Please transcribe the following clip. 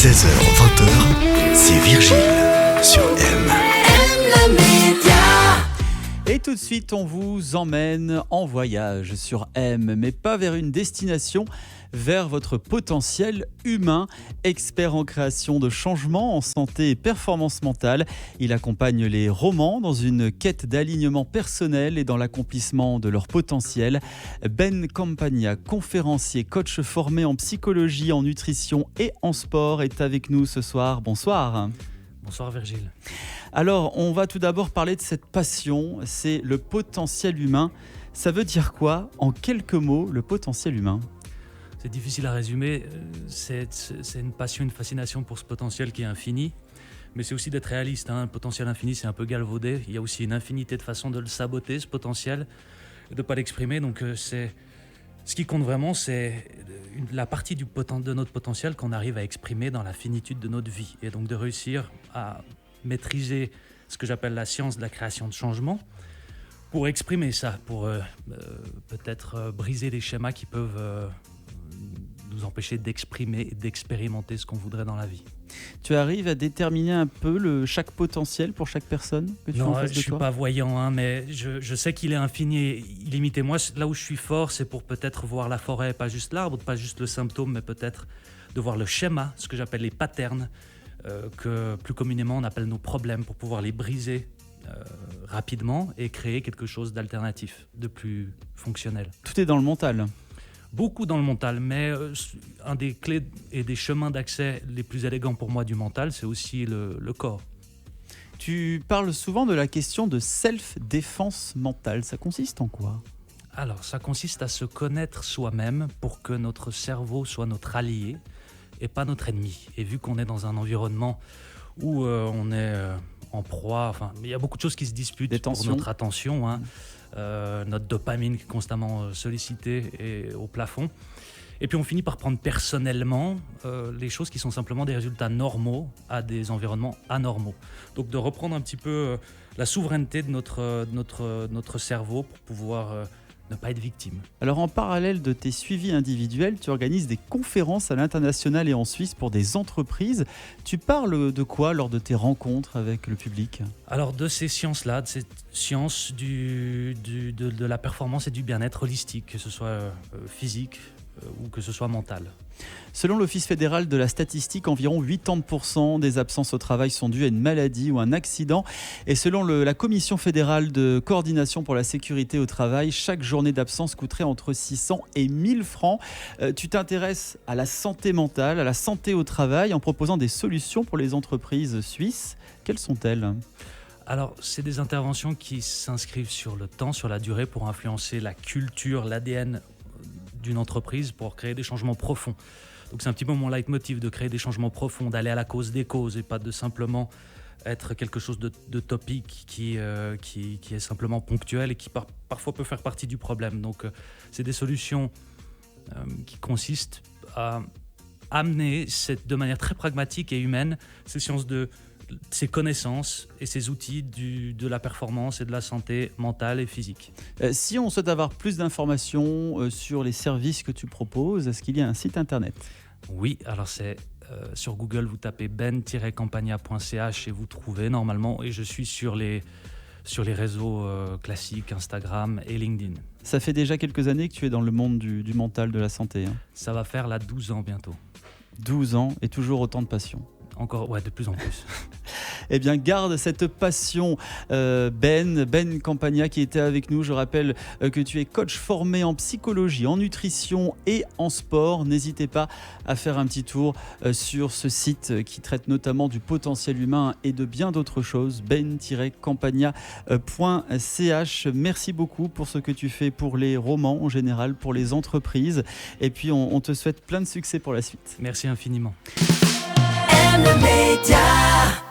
16h-20h, c'est Virgile sur M. Et tout de suite, on vous emmène en voyage sur M, mais pas vers une destination, vers votre potentiel humain. Expert en création de changements en santé et performance mentale, il accompagne les romans dans une quête d'alignement personnel et dans l'accomplissement de leur potentiel. Ben Campagna, conférencier, coach formé en psychologie, en nutrition et en sport, est avec nous ce soir. Bonsoir. Bonsoir Virgile. Alors, on va tout d'abord parler de cette passion, c'est le potentiel humain. Ça veut dire quoi, en quelques mots, le potentiel humain ? C'est difficile à résumer, c'est une passion, une fascination pour ce potentiel qui est infini, mais c'est aussi d'être réaliste. Un potentiel infini, c'est un peu galvaudé, il y a aussi une infinité de façons de le saboter, ce potentiel, et de ne pas l'exprimer. Donc ce qui compte vraiment, c'est la partie de notre potentiel qu'on arrive à exprimer dans la finitude de notre vie, et donc de réussir à maîtriser ce que j'appelle la science de la création de changement, pour exprimer ça, pour peut-être briser les schémas qui peuvent nous empêcher d'exprimer et d'expérimenter ce qu'on voudrait dans la vie. Tu arrives à déterminer un peu chaque potentiel pour chaque personne que tu as en face de toi ? Non, je ne suis pas voyant, mais je sais qu'il est infini et illimité. Moi, là où je suis fort, c'est pour peut-être voir la forêt, pas juste l'arbre, pas juste le symptôme, mais peut-être de voir le schéma, ce que j'appelle les patterns, que plus communément on appelle nos problèmes, pour pouvoir les briser rapidement et créer quelque chose d'alternatif, de plus fonctionnel. Tout est dans le mental. Beaucoup dans le mental, mais un des clés et des chemins d'accès les plus élégants pour moi du mental, c'est aussi le corps. Tu parles souvent de la question de self-défense mentale. Ça consiste en quoi ? Alors, ça consiste à se connaître soi-même pour que notre cerveau soit notre allié et pas notre ennemi. Et vu qu'on est dans un environnement où on est en proie, il y a beaucoup de choses qui se disputent pour notre attention, notre dopamine qui est constamment sollicitée et au plafond. Et puis on finit par prendre personnellement les choses qui sont simplement des résultats normaux à des environnements anormaux. Donc de reprendre un petit peu la souveraineté de notre cerveau pour pouvoir ne pas être victime. Alors en parallèle de tes suivis individuels, tu organises des conférences à l'international et en Suisse pour des entreprises. Tu parles de quoi lors de tes rencontres avec le public ? Alors de ces sciences-là, de cette science de la performance et du bien-être holistique, que ce soit physique ou que ce soit mental. Selon l'Office fédéral de la statistique, environ 80% des absences au travail sont dues à une maladie ou un accident. Et selon la Commission fédérale de coordination pour la sécurité au travail, chaque journée d'absence coûterait entre 600 et 1000 francs. Tu t'intéresses à la santé mentale, à la santé au travail, en proposant des solutions pour les entreprises suisses. Quelles sont-elles ? Alors, c'est des interventions qui s'inscrivent sur le temps, sur la durée, pour influencer la culture, l'ADN d'une entreprise, pour créer des changements profonds. Donc c'est un petit peu mon leitmotiv, de créer des changements profonds, d'aller à la cause des causes et pas de simplement être quelque chose de topique qui est simplement ponctuel et qui parfois peut faire partie du problème. Donc c'est des solutions qui consistent à amener de manière très pragmatique et humaine ces connaissances et ces outils de la performance et de la santé mentale et physique. Si on souhaite avoir plus d'informations sur les services que tu proposes, est-ce qu'il y a un site internet ? Oui, alors c'est sur Google, vous tapez ben-campagna.ch et vous trouvez normalement, et je suis sur les réseaux classiques, Instagram et LinkedIn. Ça fait déjà quelques années que tu es dans le monde du mental, de la santé. Ça va faire 12 ans bientôt. 12 ans et toujours autant de passion. Encore, ouais, de plus en plus. Eh bien, garde cette passion, Ben Campagna, qui était avec nous. Je rappelle que tu es coach formé en psychologie, en nutrition et en sport. N'hésitez pas à faire un petit tour sur ce site qui traite notamment du potentiel humain et de bien d'autres choses, ben-campagna.ch. Merci beaucoup pour ce que tu fais pour les romans en général, pour les entreprises. Et puis, on te souhaite plein de succès pour la suite. Merci infiniment. M Média.